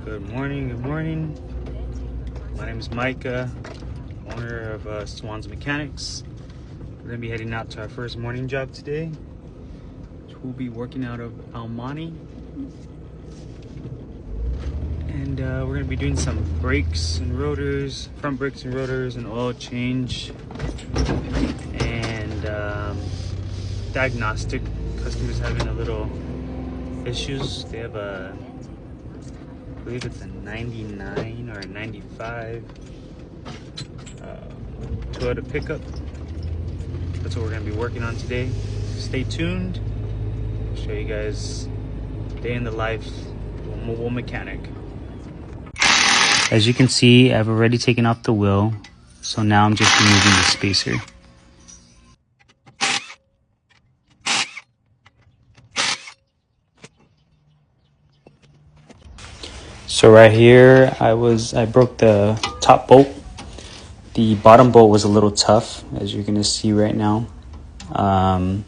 Good morning. My name is Micah, owner of Swans Mechanics. We're gonna be heading out to our first morning job today, which we'll be working out of Almani. And we're gonna be doing some brakes and rotors, front brakes and rotors, and oil change, and diagnostic. Customers having a little issues. They have I believe it's a 99 or a 95 Toyota pickup. That's what we're gonna be working on today. Stay tuned. I'll show you guys day in the life of a mobile mechanic. As you can see, I've already taken off the wheel, so now I'm just removing the spacer. So right here, I broke the top bolt. The bottom bolt was a little tough, as you're gonna see right now. I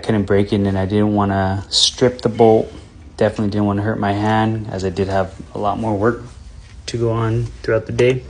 couldn't break it, and I didn't want to strip the bolt. Definitely didn't want to hurt my hand, as I did have a lot more work to go on throughout the day.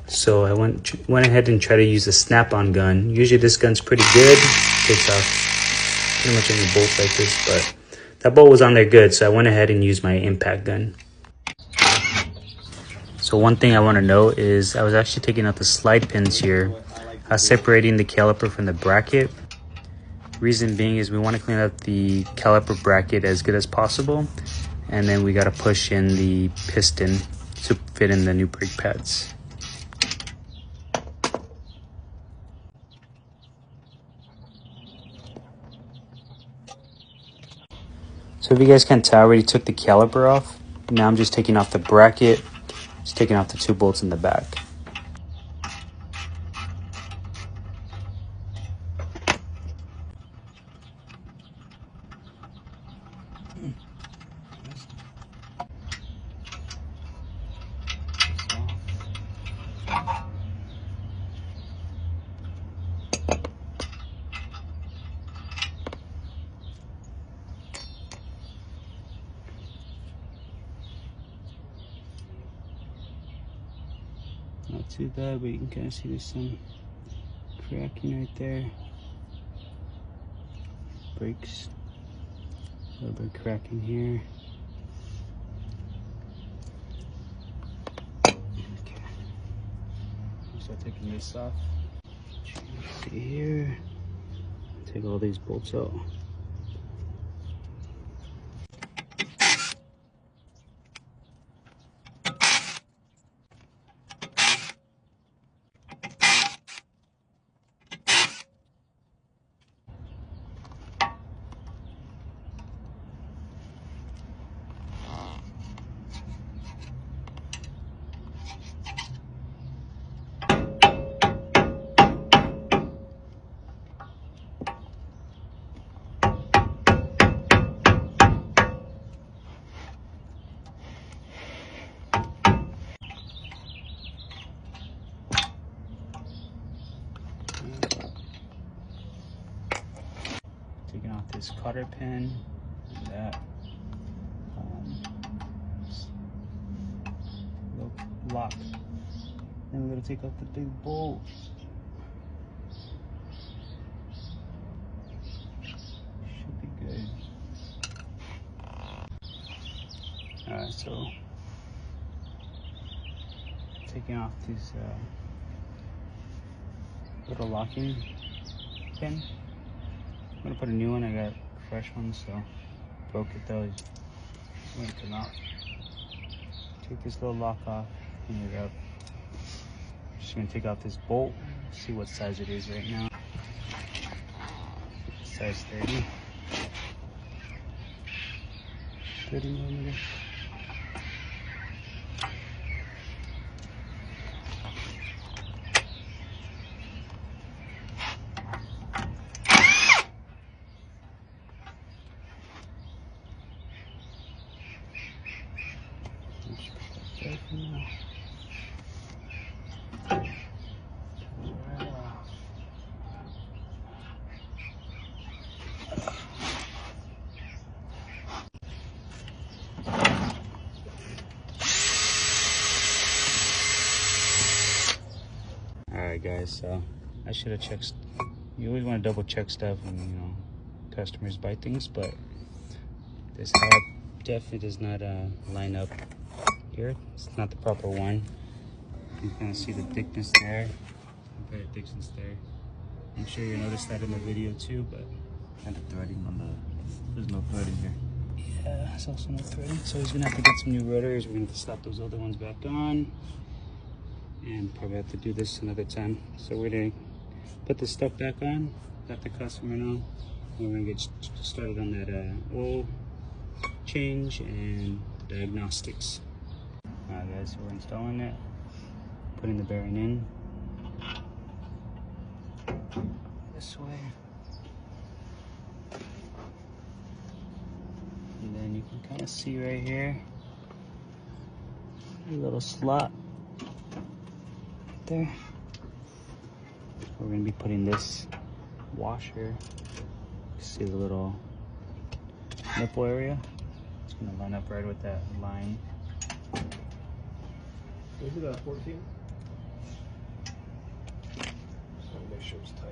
So I went ahead and tried to use a snap-on gun. Usually this gun's pretty good. Takes off pretty much any bolts like this, but that bolt was on there good, so I went ahead and used my impact gun. So one thing I want to note is I was actually taking out the slide pins here. I was separating the caliper from the bracket. Reason being is we want to clean up the caliper bracket as good as possible, and then we got to push in the piston to fit in the new brake pads. So if you guys can tell, I already took the caliper off. Now I'm just taking off the bracket, just taking off the 2 bolts in the back. Not too bad, but you can kind of see there's some cracking right there. Brakes, a little bit of cracking here. Okay, I'll start taking this off. See here, take all these bolts out. Taking off this cotter pin and that little lock. Then we're gonna take off the big bolt. Should be good. Alright, so taking off this little locking pin. I'm gonna put a new one. I got a fresh one, so broke it though. It's gonna come out. Take this little lock off, clean it up. Just gonna take out this bolt, see what size it is right now. Size 30. 30 millimeter. Alright guys, so I should have checked. You always want to double check stuff when, you know, customers buy things, but this hat definitely does not line up here. It's not the proper one. You can kind of see the thickness there. Compare the thickness there. I'm sure you noticed that in the video too, but kind of threading on the, there's no threading here. Yeah, there's also no threading. So he's gonna have to get some new rotors. We're gonna have to slap those other ones back on. And probably have to do this another time. So we're gonna put this stuff back on, let the customer know. We're gonna get started on that oil change and diagnostics. Alright guys, so we're installing it, putting the bearing in. This way. And then you can kind of see right here, a little slot right there. We're going to be putting this washer, see the little nipple area. It's going to line up right with that line. Is it a 14? Just want to make sure it's tight.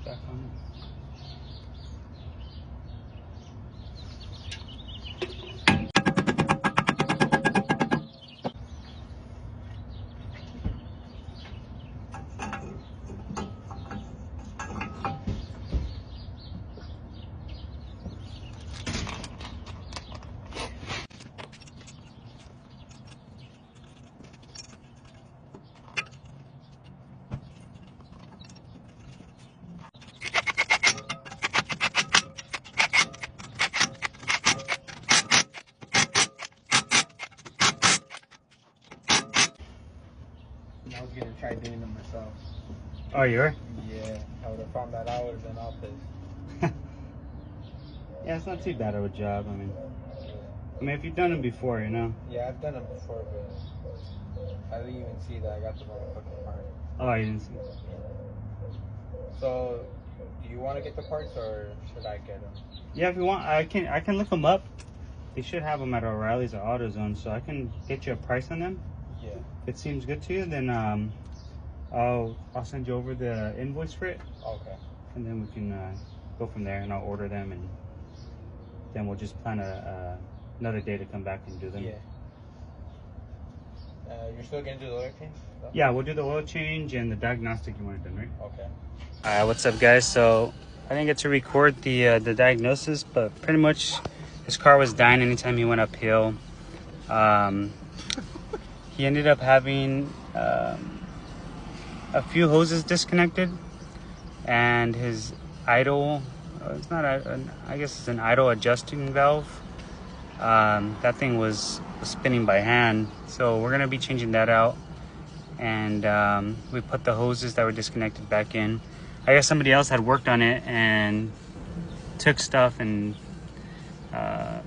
Back on. I was gonna try doing them myself. Oh, you are? Yeah, I would have found that out, would have been all pissed. Yeah, it's not too bad of a job. I mean, if you've done it before, you know. Yeah, I've done it before, but I didn't even see that I got the motherfucking part. Oh, you didn't see. So, do you want to get the parts or should I get them? Yeah, if you want, I can look them up. They should have them at O'Reilly's or AutoZone, so I can get you a price on them. Yeah. If it seems good to you, then I'll send you over the invoice for it. Okay. And then we can go from there, and I'll order them, and then we'll just plan another day to come back and do them. Yeah. You're still gonna do the oil change? No? Yeah, we'll do the oil change and the diagnostic you want it done, right? Okay. Alright, what's up guys? So I didn't get to record the diagnosis, but pretty much his car was dying anytime he went uphill. He ended up having a few hoses disconnected, and his idle, it's not I guess it's an idle adjusting valve. That thing was spinning by hand, so we're gonna be changing that out. And we put the hoses that were disconnected back in. I guess somebody else had worked on it and took stuff and yeah,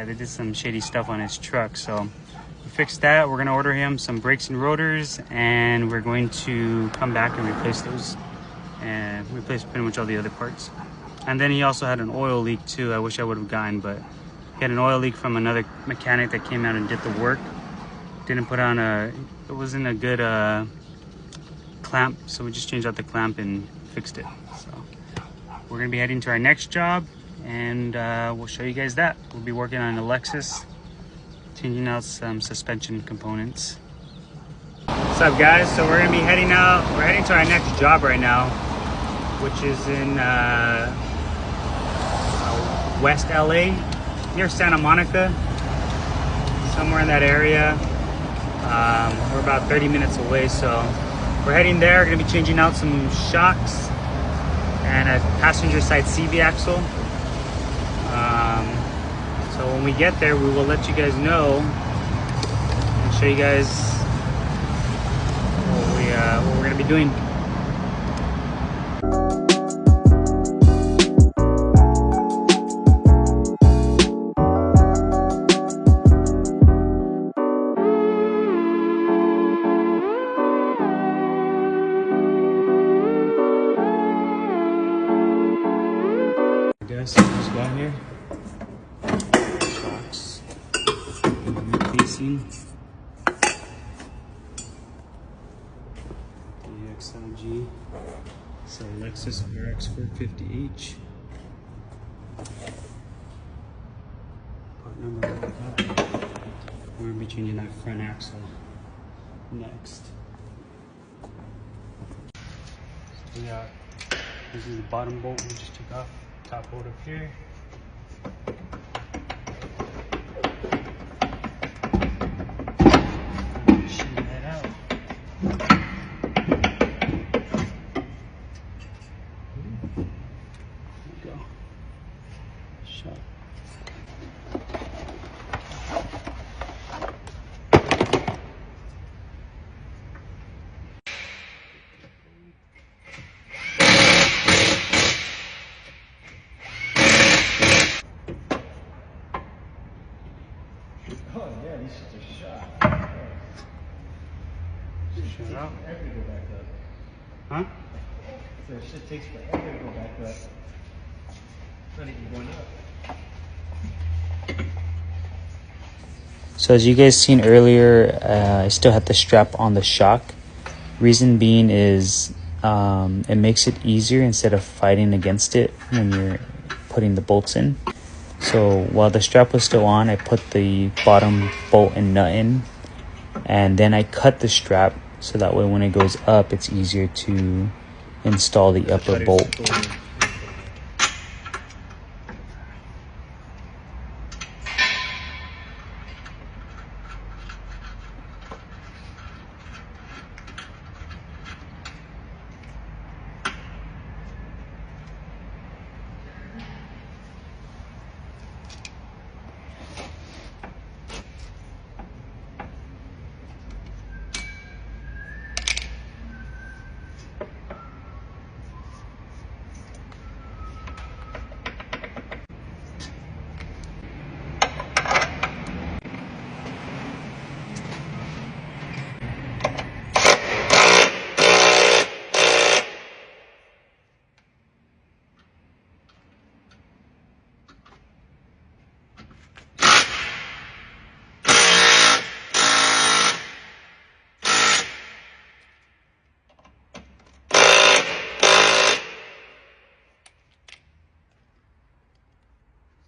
they did some shady stuff on his truck. So we fixed that. We're gonna order him some brakes and rotors, and we're going to come back and replace those and replace pretty much all the other parts. And then he also had an oil leak too. I wish I would have gotten, but he had an oil leak from another mechanic that came out and did the work. Didn't put on it wasn't a good clamp, so we just changed out the clamp and fixed it. So we're gonna be heading to our next job, and we'll show you guys that. We'll be working on a Lexus, changing out some suspension components. What's up guys? So we're gonna be heading out. We're heading to our next job right now, which is in West LA, near Santa Monica, somewhere in that area. We're about 30 minutes away, so we're heading there. We're gonna be changing out some shocks and a passenger side CV axle. So when we get there, we will let you guys know and show you guys what we're gonna be doing. Guys, just got here. Shocks. Facing. The XLG. So Lexus RX 450H. Part number like that. We're gonna be changing that front axle next. So we got, this is the bottom bolt we just took off. Top bolt up here. Shoot that out. There we go. Shot. Oh yeah, these shits are shot. Shut out. Forever to go back up. Huh? So shit takes forever to go back up. It's not even going up. So as you guys seen earlier, I still had the strap on the shock. Reason being is it makes it easier instead of fighting against it when you're putting the bolts in. So while the strap was still on, I put the bottom bolt and nut in, and then I cut the strap so that way when it goes up, it's easier to install the upper bolt.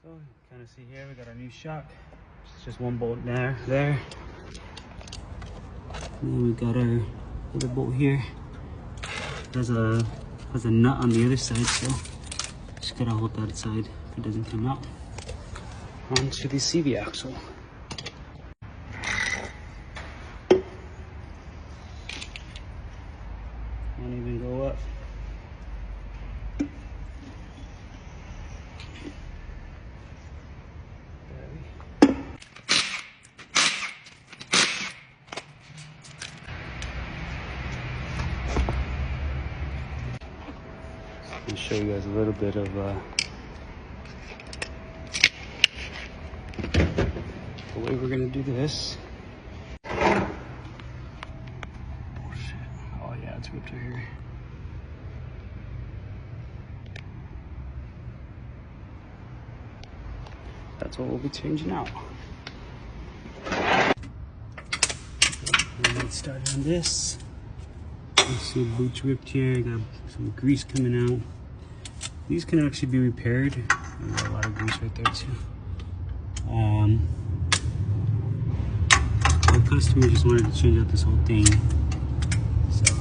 So kind of see here, we got our new shock. It's just one bolt there. And then we got our other bolt here. There's a nut on the other side, so just gotta hold that aside if it doesn't come out. Onto the CV axle. Won't even go up. I'll show you guys a little bit of the way we're gonna do this. Oh shit. Oh yeah, it's ripped right here. That's what we'll be changing out. Let's start on this. You see boots ripped here, got some grease coming out. These can actually be repaired. There's a lot of grease right there too. The customer just wanted to change out this whole thing. So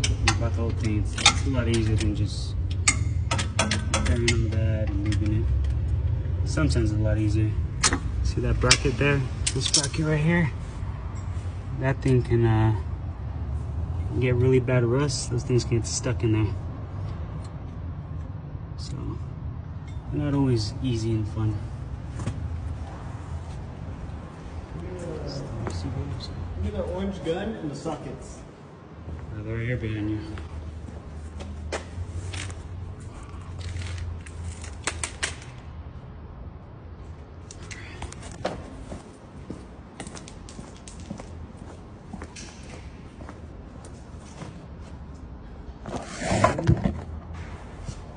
we bought the whole thing. It's a lot easier than just repairing all that and leaving it. Sometimes it's a lot easier. See that bracket there? This bracket right here? That thing can get really bad rust. Those things get stuck in there. not always easy and fun. Look at the orange gun and the sockets. They're right here behind you.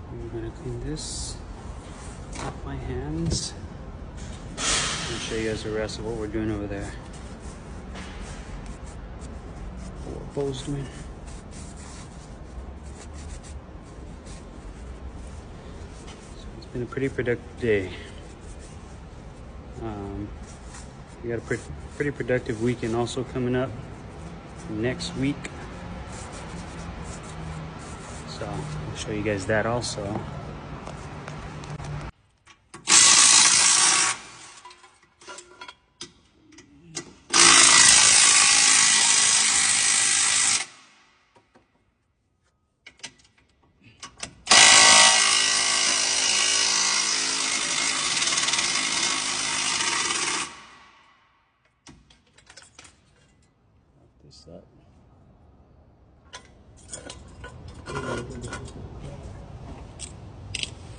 I'm gonna clean this off my hands and show you guys the rest of what we're doing over there. What Bo's doing. So it's been a pretty productive day. We got a pretty productive weekend also coming up next week. So I'll show you guys that also. This up.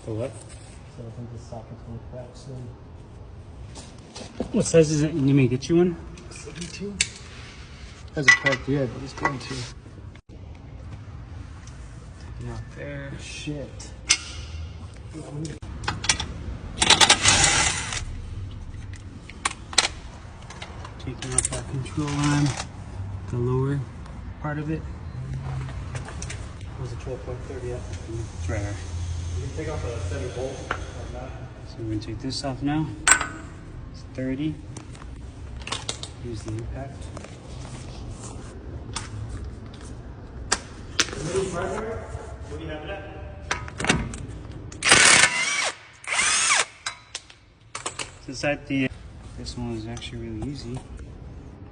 For what? So I think the socket's gonna crack soon. What size is it? You may get you one? 72. Has a cracked yet, but it's going to. Not there. Shit. Taking off that control arm, the lower part of it. Was it 12.30 yet? It's right here. You can take off a 70 volt like that. So we're gonna take this off now. It's 30. Use the impact. The middle primary, what do you have it at? Since at the this one was actually really easy.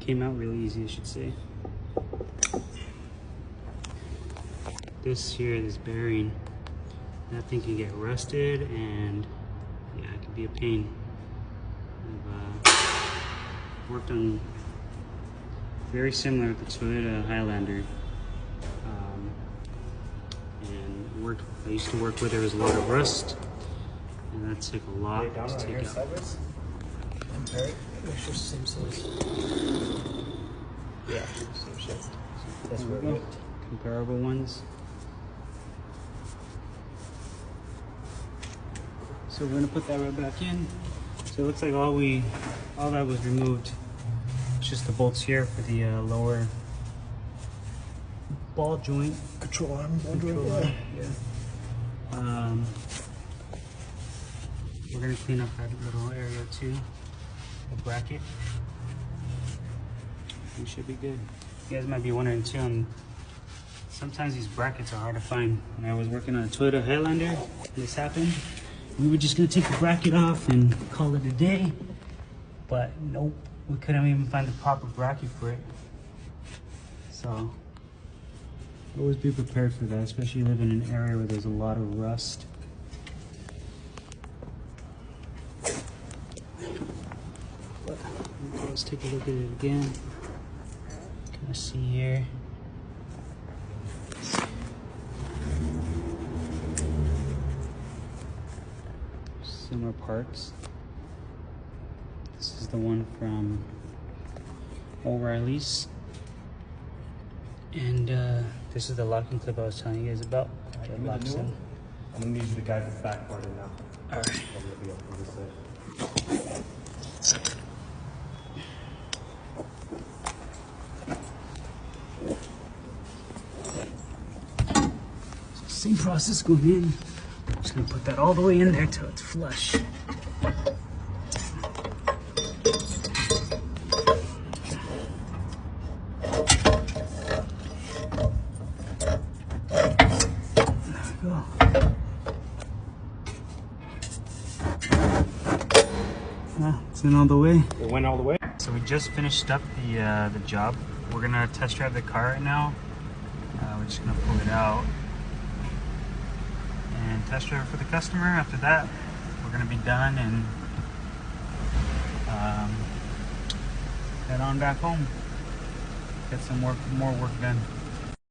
Came out really easy, I should say. This here, this bearing, that thing can get rusted and yeah, it can be a pain. I've worked on very similar with the Toyota Highlander. I used to work where there was a lot of rust, and that took a lot to take out. Sideways. Compare it. Make sure it's the same size. Yeah, same shit. That's where it went. Comparable ones. So we're gonna put that right back in. So it looks like all that was removed. It's just the bolts here for the lower ball joint. Control arm. Control arm, yeah. We're gonna clean up that little area too, the bracket. We should be good. You guys might be wondering too, sometimes these brackets are hard to find. When I was working on a Toyota Highlander, this happened. We were just gonna take the bracket off and call it a day, but nope, we couldn't even find the proper bracket for it. So always be prepared for that, especially live in an area where there's a lot of rust. Let's take a look at it again. Kind of see here. Similar parts. This is the one from O'Reilly's. And this is the locking clip I was telling you guys about. That locks in. I'm gonna need you to guide the back part in now. Alright. I'm gonna be up on this side. Same process going in. I'm just gonna put that all the way in there till it's flush. It's in all the way. It went all the way? So we just finished up the job. We're gonna test drive the car right now. We're just gonna pull it out and test drive it for the customer. After that, we're gonna be done and head on back home. Get some more work done.